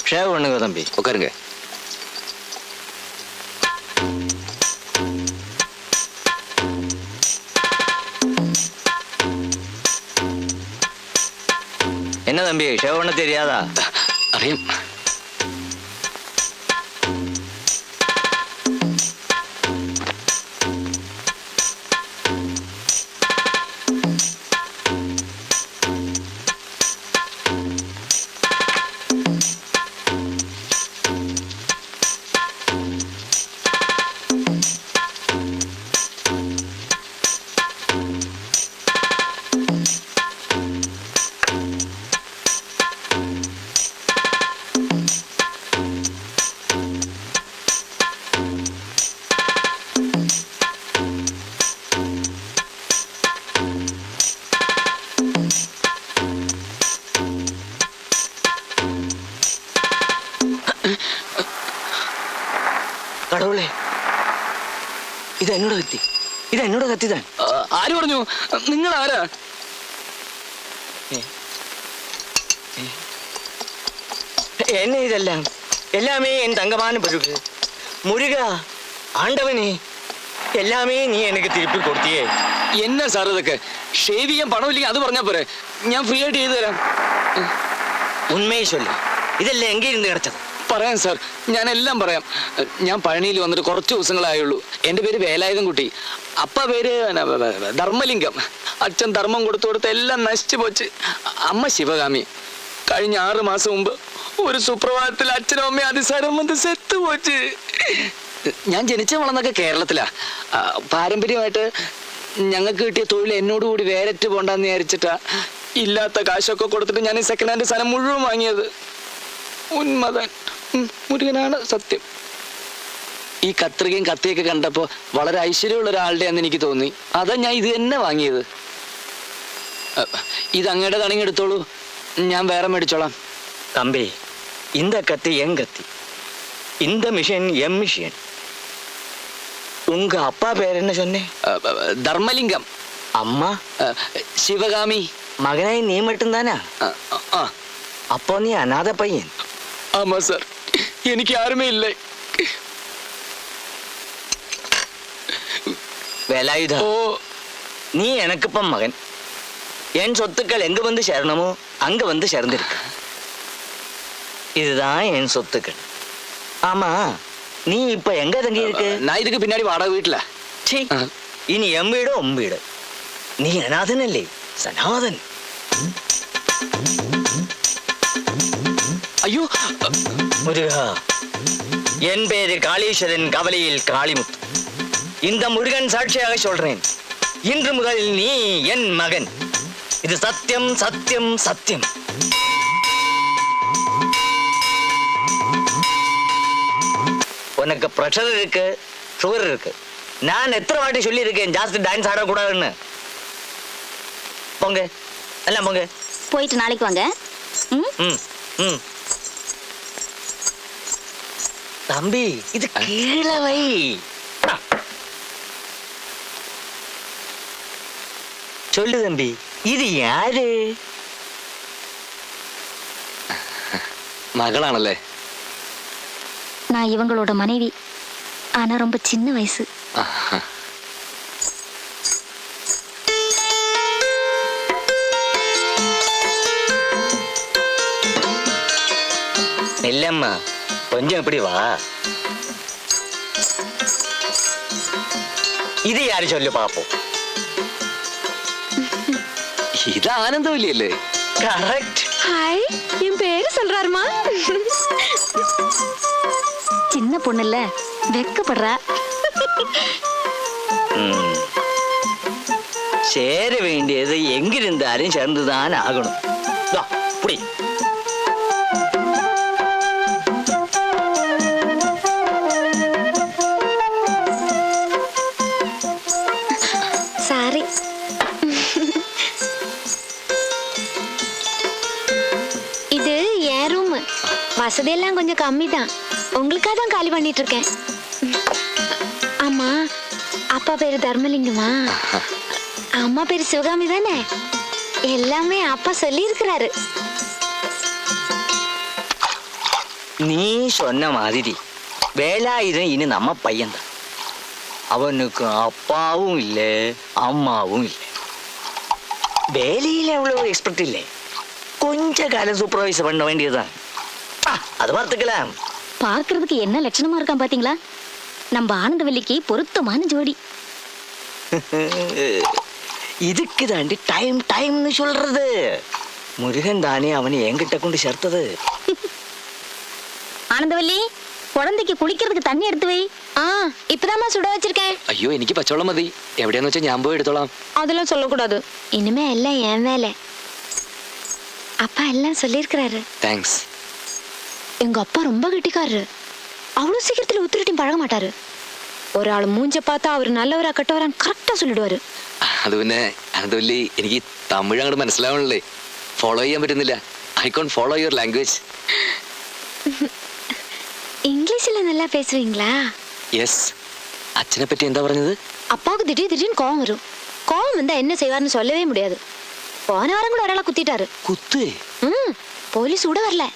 Shave பண்ணுங்க தம்பி. உட்காருங்க. என்ன தம்பி ஷேவ் பண்ண தெரியாதா? அறியும். கடவுளே, ഇത് എന്നോട് കത്തി, ഇത് എന്നോട് കത്തിതാൻ. ആര് പറഞ്ഞു? നിങ്ങൾ ആരാ? என்ன இதெல்லாம்? எல்லாமே என் தங்கமான பருகு. முருகா, ஆண்டவனே, எல்லாமே நீ எனக்கு திருப்பி கொடுத்தியே. എന്നാ സാർ ഇതൊക്കെ? ഷേവ് ചെയ്യാൻ പണമില്ലെങ്കിൽ അത് പറഞ്ഞാ പോരെ, ഞാൻ ഫ്രീ ആയിട്ട് ചെയ്തു തരാം. ഉണ്മയെ ചൊല്ലു, ഇതെല്ലാം എங்கே ഇരുന്ന് കിടച്ചത്? പറയാം സാർ, ഞാൻ എല്ലാം പറയാം. ഞാൻ പഴനിയിൽ വന്നിട്ട് കുറച്ച് ദിവസങ്ങളായുള്ളൂ. എൻ്റെ പേര് വേലായുധൻ കുട്ടി. അപ്പ പേര് ധർമ്മലിംഗം. അച്ഛൻ ധർമ്മം കൊടുത്ത് എല്ലാം നശിച്ചു പോച്ച്. അമ്മ ശിവകാമി. കഴിഞ്ഞ 6 മാസം മുമ്പ് ഒരു സുപ്രഭാതത്തിൽ അച്ഛനും അമ്മയും അതിസാരം വന്ന് സെത്ത് പോച്ച്. ഞാൻ ജനിച്ച വളർന്നൊക്കെ കേരളത്തിലാ. പാരമ്പര്യമായിട്ട് ഞങ്ങൾക്ക് കിട്ടിയ തൊഴിൽ എന്നോടുകൂടി വേരറ്റ് പോണ്ടെന്ന് വിചാരിച്ചിട്ടാ ഇല്ലാത്ത കാശൊക്കെ കൊടുത്തിട്ട് ഞാൻ ഈ സെക്കൻഡ് ഹാൻഡ് സാധനം മുഴുവൻ വാങ്ങിയത്. ഉന്മതൻ മുരുകനാണ് സത്യം. ഈ കത്രികയും കത്തിയൊക്കെ കണ്ടപ്പോ വളരെ ഐശ്വര്യമുള്ള ഒരാളുടെ ആണെന്ന് എനിക്ക് തോന്നി. അതാ ഞാൻ ഇത് തന്നെ വാങ്ങിയത്. ഇത് അങ്ങയുടെ തണിങ്ങ് എടുത്തോളൂ, ഞാൻ വേറെ മേടിച്ചോളാം. தம்பி, இந்த கத்தி என் கத்தி, இந்த மிஷின் எம் மிஷின். உங்க அப்பா பேர் என்ன சொன்னேன்? ധർമ്മലിംഗം. அம்மா ശിവകാമി. மகனாய் நீ மட்டும்தானா? அப்போ நீ அநாத பையன். ஆமா சார், எனக்கு யாருமே இல்லை. வேலாயுதா, நீ எனக்கு இப்ப மகன். என் சொத்துக்கள் எங்க வந்து சேரணுமோ அங்க வந்து சேர்ந்திருக்கு. இதுதான் என் சொத்துக்கள். ஆமா, நீ இப்ப எங்க தங்கி இருக்கு? நான் இதுக்கு பின்னாடி வாடகை வீட்டுல. இனி எம் வீடு உம் வீடு. நீ அநாதன் இல்லை, சனாதன். ஐயோ முருகா, என் பேரு காளீஸ்வரன், கவலையில் காளிமுத்து. இந்த முருகன் சாட்சியாக சொல்றேன், இன்று முதல் நீ என் மகன். இது சத்தியம் சத்தியம் சத்தியம். உனக்கு பிரஷர் இருக்கு, சுகர் இருக்கு. நான் எத்தனை வாட்டி சொல்லி இருக்கேன் ஜாஸ்தி டான்ஸ் ஆடக்கூடாதுன்னு. போங்க எல்லாம் போங்க. போயிட்டு நாளைக்கு வாங்க. தம்பி, இது கீழே வை. சொல்லு தம்பி, இது யாரு? மகளானല്ലേ? நான் இவங்களோட மனைவி. ஆனா ரொம்ப சின்ன வயசு. இல்லம்மா, கொஞ்சம் இப்படி வா. இது யாரு சொல்லு பாப்போம். இது ஆனந்தவல்லியല്ലേ? கரெக்ட். ஹாய், என் பேரு சொல்றாருமா. சின்ன பொண்ணு இல்ல, வெக்கப்படுறா. சேர வேண்டியது எங்கிருந்தாலும் சேர்ந்துதான் ஆகணும். புடி. சாரி. இது என் ரூம். வசதியெல்லாம் கொஞ்சம் கம்மி தான். உங்களுக்காக தான் காலி பண்ணிட்டு இருக்கேன். ஆமா, அப்பா பேரு தர்மலிங்கமா? அம்மா பேரு சிவகாமி தானே? எல்லாமே அப்பா சொல்லி இருக்கிறாரு. நீ சொன்ன மாதிரி வேலாயுதம் இனி நம்ம பையன்தான். அவனுக்கு அப்பாவும் இல்லை அம்மாவும் இல்லை. வேலையில் எவ்வளவு எக்ஸ்பர்ட் இல்லை. கொஞ்ச காலம் சூப்பர்வைஸ் பண்ண வேண்டியதுதான். அது பார்த்துக்கலாம். பார்க்கிறதுக்கு என்ன லட்சணமா இருக்கான் பாத்தீங்களா? நம்ம ஆனந்தவல்லிக்கு பொருத்தமான ஜோடி. இதுக்கு தாண்டி டைம்னு சொல்றது. முருகன் தானே அவனை என்கிட்ட கொண்டு சேர்த்தது. ஆனந்தவல்லி, குழந்தைக்கு குளிக்கிறதுக்கு தண்ணி எடுத்து வை. இப்பதாம்மா சுட வச்சிருக்கேன். അയ്യോ എനിക്ക് പച്ചവെള്ളം മതി. എവിടെയാന്ന് വെച്ചാൽ ഞാൻ പോയി എടുത്തോളാം. அதெல்லாம் சொல்லக்கூடாது. இனிமே எல்லாம் என் வேலை. அப்பா எல்லாம் சொல்லியிருக்கிறாரு. താങ്ക്സ്. எங்க அப்பா ரொம்ப கெட்டிக்காரரு. அவ்வளவு சீக்கிரத்துல ஒத்துருட்டியும் பழக மாட்டாரு. ஒரு ஆள் மூஞ்ச பார்த்தா அவர் நல்லவரா கெட்டவரான்னு கரெக்டா சொல்லிடுவாரு. അത് പിന്നെ അനന്തവല്ലി, എനിക്ക് തമിഴ് അങ്ങോട്ട് മനസ്സിലാവണല്ലേ. ഫോളോ ചെയ്യാൻ പറ്റുന്നില്ല. I can't follow your language. இங்கிலீஷ்ல நல்லா பேசுவீங்களா? യെസ്. അച്ഛനെ പറ്റി എന്താ പറഞ്ഞത്? அப்பாவுக்கு திடீர்னு கோவம் வரும். கோவம் வந்தா என்ன செய்வார்னு சொல்லவே முடியாது. போன வாரம் கூட ஒராளை குத்திட்டாரு. കുത്തേ? போலீஸ் கூட வரல.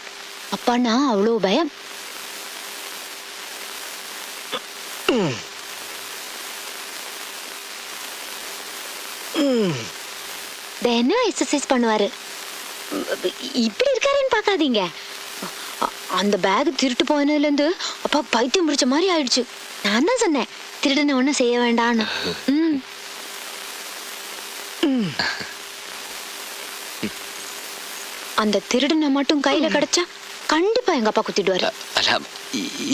அப்பான்னா அவ்வளவு பயம். தினம் எக்ஸசைஸ் பண்ணுவாரு. இப்படி இருக்காருன்னு பார்க்காதீங்க. அந்த பேக் திருட்டு போனதுல இருந்து அப்பா பைத்தியம் பிடிச்ச மாதிரி ஆயிடுச்சு. நான் தான் சொன்னேன் திருடனை ஒன்னும் செய்ய வேண்டான்னு. அந்த திருடனை மட்டும் கையில கிடைச்சா கண்டிப்பா எங்க அப்பா குத்திடுவாரு. അല്ല,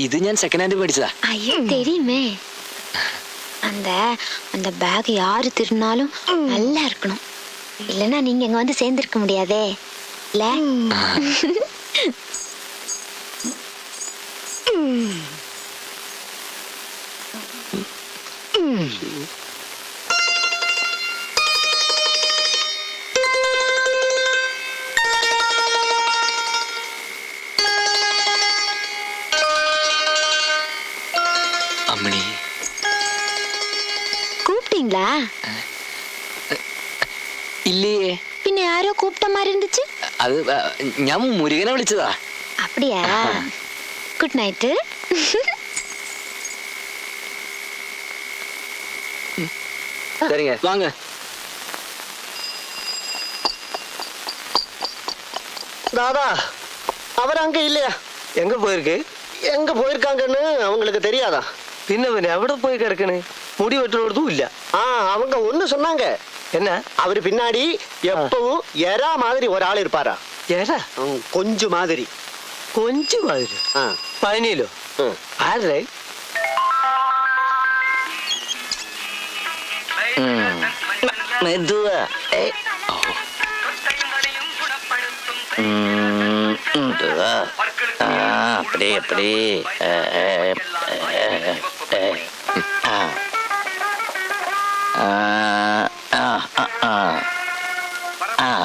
ഇത് ഞാൻ സെക്കൻഡ് ഹാൻഡ് മേടിച്ചതാ. ஐயோ தெரியுமே. அந்த அந்த பேக் யாரு திருடினாலும் நல்லா இருக்கணும். இல்லைன்னா நீங்க இங்க வந்து சேர்ந்திருக்க முடியாதே இல்ல? അമ്മണി, கூப்பிட்டீங்களா? ഇല്ലേ? பின்ன யாரோ கூப்பிட்ட மாதிரி இருந்துச்சு. അത് ഞാൻ മുരുകനെ വിളിച്ചതാ. அப்படியா? Good night. சரிங்க, வாங்க. தாதா, அவர் அங்க இல்லையா? எங்க போயிருக்கு? எங்க போயிருக்காங்கன்னு அவங்களுக்கு தெரியாதா? பின்ன எവിടെ போய் கிடக்குன்னு முடி வெட்டுறதும் இல்ல. அவங்க ஒண்ணு சொன்னாங்க. என்ன? அவரு பின்னாடி எப்பவும் எறா மாதிரி ஒரு ஆள் இருப்பாரா? எறா? கொஞ்சு மாதிரி. கொஞ்சு மாதிரி? പഴനിയിലോ? ആരുടെ? மெதுவா. மெதுவா. அப்படி அப்படி.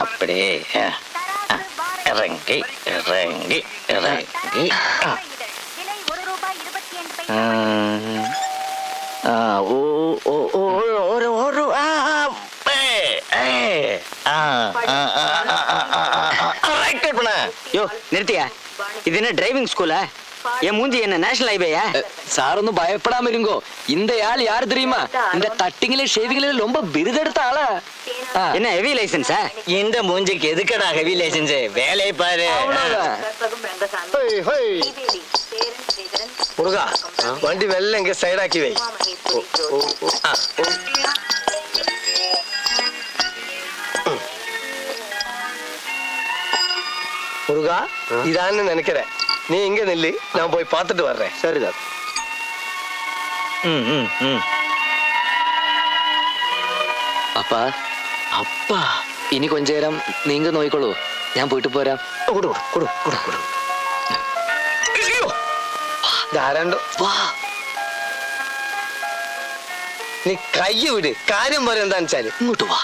அப்படி இறங்கி இறங்கி இறங்கி. யோ நிறுத்தியா? இது என்ன டிரைவிங் ஸ்கூலா? என் மூஞ்சி என்ன நேஷனல் ஹைவேயா? சார் ஒன்னும் பயப்படாம இருங்கோ. இந்த ஆள் யாரு தெரியுமா? இந்த தட்டிங்களே ஷேவிங்களே ரொம்ப விருதெடுத்த ஆளா. என்ன ஹெவி லைசன்ஸா? இந்த மூஞ்சிக்கு எதுக்கடா ஹெவி லைசன்ஸ்? வேலையை பாரு. முருகா, வண்டி வெள்ள இங்க சைடாக்கி வை. முருகா, இதான்னு நினைக்கிறேன். நீ இங்க நில்லு, நான் போய் பார்த்துட்டு வர்றேன். சரிதான். அப்பா, அப்பா ഇനി கொஞ்ச നേരം നീങ്ക നോയിക്കോളൂ. ഞാൻ പോയിട്ട് പോരാം. கொடு கொடு கொடு கொடு. ധാരാണ്ടോ? വാ. നീ കൈ വിട്. കാര്യം പറയാൻ എന്താന്ന് വെച്ചാല് ഇങ്ങോട്ട് വാ.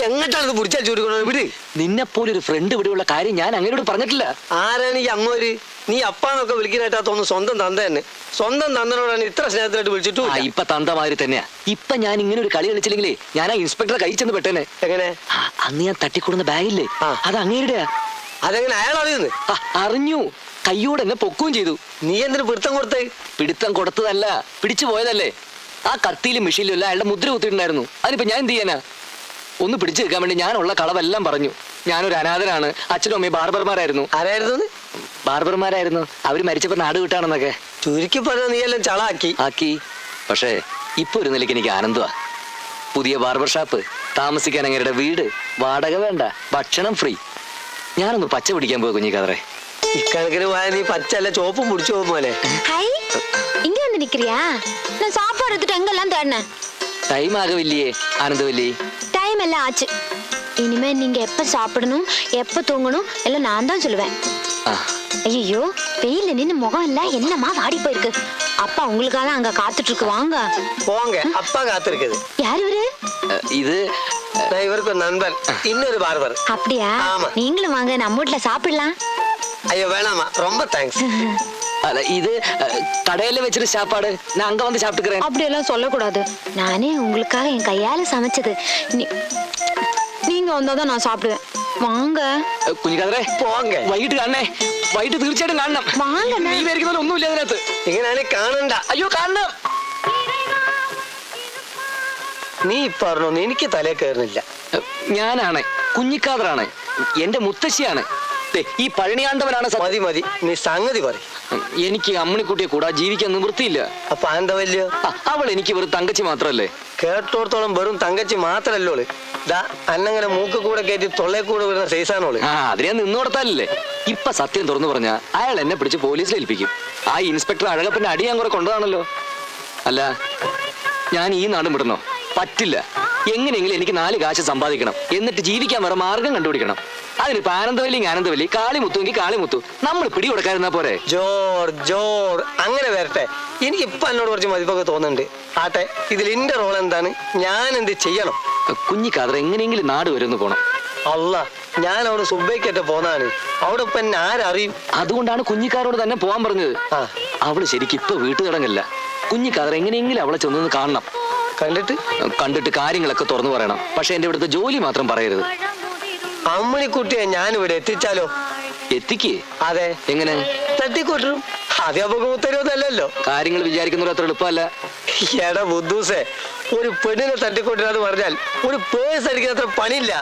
എങ്ങോട്ടാണ് ഇത് പിടിച്ചാൽ ചൂടിക്കണത്? വിട്. നിന്നെ പോലെ ഒരു ഫ്രണ്ട് ഇവിടെയുള്ള കാര്യം ഞാൻ അങ്ങനോട് പറഞ്ഞിട്ടില്ല. ആരാണ് ഈ അങ്ങോര്? നീ അപ്പാന്നൊക്കെ വിളിക്കാനായിട്ടാ തോന്നുന്നു. സ്വന്തം തന്ത തന്നെ. സ്വന്തം തന്തനോടാണ് ഇത്ര സ്നേഹത്തിലായിട്ട് വിളിച്ചിട്ടു. ഇപ്പൊ തന്തമാതിരി തന്നെയാ. ഇപ്പൊ ഞാൻ ഇങ്ങനെ ഒരു കളി കളിച്ചില്ലെങ്കിലേ ഞാൻ ആ ഇൻസ്പെക്ടറെ കൈ ചെന്ന് പെട്ടേനെ. എങ്ങനെ? അന്ന് ഞാൻ തട്ടിക്കൊടുന്ന ബാഗില്ലേ, അത് അങ്ങേരുടെയാ. അതെങ്ങനെ അയാൾ അറിയുന്നു? അറിഞ്ഞു, കയ്യോടെ എന്നെ പൊക്കുകയും ചെയ്തു. നീ എന്തിനു പിടുത്തം കൊടുത്തേ? പിടുത്തം കൊടുത്തതല്ല, പിടിച്ചു പോയതല്ലേ. ആ കത്തിയിലും മിഷീലും എല്ലാം അയാളുടെ മുദ്ര കുത്തിയിട്ടുണ്ടായിരുന്നു. അതിനിപ്പോ ഞാൻ എന്ത് ചെയ്യാനാ? ഒന്ന് പിടിച്ചു വെക്കാൻ വേണ്ടി ഞാനുള്ള കളവെല്ലാം പറഞ്ഞു. ഞാനൊരു അനാഥനാണ്, അച്ഛനും അമ്മയും ബാർബർമാരായിരുന്നു. ആരായിരുന്നു? ബാർബർമാരായിരുന്നു. അവര് മരിച്ചപ്പോ നാട് വിട്ടാണെന്നൊക്കെ ചുരുക്കി പറഞ്ഞ നീ എല്ലാം ചളാക്കി ആക്കി. പക്ഷേ ഇപ്പൊ ഒരു നിലയ്ക്ക് എനിക്ക് ആനന്ദമാ. പുതിയ ബാർബർ ഷാപ്പ്, താമസിക്കാൻ അങ്ങേരുടെ വീട്, വാടക വേണ്ട, ഭക്ഷണം ഫ്രീ. ഞാനൊന്ന് പച്ച പിടിക്കാൻ പോയി കുഞ്ഞിക്കാതറേ. ഇക്കണക്കിന് പോയാൽ നീ പച്ചല്ല ചോപ്പും പിടിച്ചു പോകും പോലെ. ஹை இங்க வந்து நிக்கிறியா? நான் சாப்பாடு எடுத்துட்டு எங்கெல்லாம் தேடினேன். ടൈം ആകവില്ലേ ആനന്ദവല്ലി? டைம் எல்லாம் ஆச்சு. இனிமே நீங்க எப்ப சாப்பிடணும் எப்ப தூங்கணும் எல்லாம் நான் தான் சொல்லுவேன். ആ, ஐயோ வெயில நின்னு முகம் எல்லாம் என்னமா வாடி போயிருக்கு. அப்பா உங்களுக்காக அங்க காத்துட்டு இருக்கு, வாங்க. போங்க, அப்பா காத்திருக்குது. யார் இவரு? ഇത് நான் இவருக்கு ஒரு நண்பன், இன்னொரு பார்பர். அப்படியா? ஆமா. நீங்களும் வாங்க, நம்ம வீட்டுல சாப்பிடலாம். ஐயோ வேணாமா, ரொம்ப தேங்க்ஸ். അല്ല, ഇത് കടയില് വെച്ചിട്ട് സാപ്പാട് ഞാൻ അങ്ക വന്ന് സാപ്പിട്ടുக்கிறேன். அப்படியெல்லாம் சொல்லக்கூடாது. நானே உங்களுக்காக என் கையால சமைச்சது. நீங்க வந்தாதான் நான் சாப்பிடுவேன். வாங்க കുഞ്ഞിക്കാതറേ, പോங்க. വൈകിട്ട് കാണണേ. വൈകിട്ട് തീർച്ചയായിട്ടും കാണണം. വാങ്ങണേ. നീ വിചാരിക്കുന്ന ഒന്നുമില്ല അതിനകത്ത്. ഇങ്ങനെ കാണണ്ട. അയ്യോ കാണണം. നീ പറഞ്ഞോന്ന് എനിക്ക് തലേ കയറുന്നില്ല. ഞാനാണ് കുഞ്ഞിക്കാതറാണ്, എന്റെ മുത്തശ്ശിയാണ്. ദേ, ഈ പഴണിയാണ്ടവനാണ് സത്യം. മതി മതി, നീ സംഗതി പറ. എനിക്ക് അമ്മണിക്കുട്ടിയെ കൂടാ ജീവിക്കാൻ നിവൃത്തിയില്ല. അപ്പൊ ആനന്ദവല്ലിയോ? അവൾ എനിക്ക് വെറും തങ്കച്ചി മാത്രല്ലേ. കേട്ടോടത്തോളം വെറും തങ്കച്ചി മാത്രല്ലോള്. ദാ അന്നങ്ങനെ മൂക്ക് കൂടെ കയറ്റി തൊള്ളേ കൂടെ വരുന്ന സൈസാണോള്. ആ, അതിനെ നിന്ന് കൊടുത്താലല്ലേ. ഇപ്പൊ സത്യം തുറന്നു പറഞ്ഞ അയാൾ എന്നെ പിടിച്ച് പോലീസിൽ ഏൽപ്പിക്കും. ആ ഇൻസ്പെക്ടർ അഴകപ്പന്റെ അടി ഞാൻ കുറെ കൊണ്ടതാണല്ലോ. അല്ല, ഞാൻ ഈ നാടും വിടണോ? പറ്റില്ല. എങ്ങനെയെങ്കിലും എനിക്ക് 4 കാശ് സമ്പാദിക്കണം, എന്നിട്ട് ജീവിക്കാൻ വേറെ മാർഗം കണ്ടുപിടിക്കണം. അതിനിപ്പോ ആനന്ദവല്ലി കാളിമുത്തുവെങ്കിൽ കാളിമുത്തു, നമ്മൾ പിടി കൊടുക്കാതിരുന്നാ പോരെ. ജോർ ജോർ അങ്ങനെ വരട്ടെ. എനിക്ക് ഇപ്പൊ എന്നോട് കുറച്ച് മതിപ്പൊക്കെ തോന്നുന്നുണ്ട്. ആട്ടെ, ഇതിൽ എന്റെ റോൾ എന്താണ്? ഞാൻ എന്ത് ചെയ്യണം? കുഞ്ഞിക്കാതറ എങ്ങനെയെങ്കിലും നാട് വരുന്നു പോണം. അല്ല, ഞാൻ അവിടെ സുബൈക്കറ്റ പോന്നാണ്. അവിടെ ഇപ്പൊ എന്നെ ആരറിയും? അതുകൊണ്ടാണ് കുഞ്ഞിക്കാരോട് തന്നെ പോവാൻ പറഞ്ഞത്. ആ, അവള് ശരിക്കും ഇപ്പൊ വീട്ടുകിടങ്ങല്ല. കുഞ്ഞിക്കാതറ എങ്ങനെയെങ്കിലും അവളെ ചെന്നൊന്ന് കാണണം. കണ്ടിട്ട് കാര്യങ്ങളൊക്കെ തുറന്നു പറയണം. പക്ഷെ എന്റെ ഇവിടുത്തെ ജോലി മാത്രം പറയരുത്. അമ്മണിക്കുട്ടിയെ ഞാൻ ഇവിടെ എത്തിച്ചാലോ? എത്തിക്കേ? അതെ. എങ്ങനെ? തട്ടിക്കൂട്ടും. അധ്യാപക ഉത്തരവൊന്നല്ലോ. കാര്യങ്ങൾ വിചാരിക്കുന്നത് അത്ര എളുപ്പമല്ല. എടാ ബുദ്ധൂസേ, ഒരു പെണ്ണിനെ തട്ടിക്കൂട്ടിനാന്ന് പറഞ്ഞാൽ ഒരു പേഴ്സ് അടിക്കുന്ന അത്ര പണിയില്ല.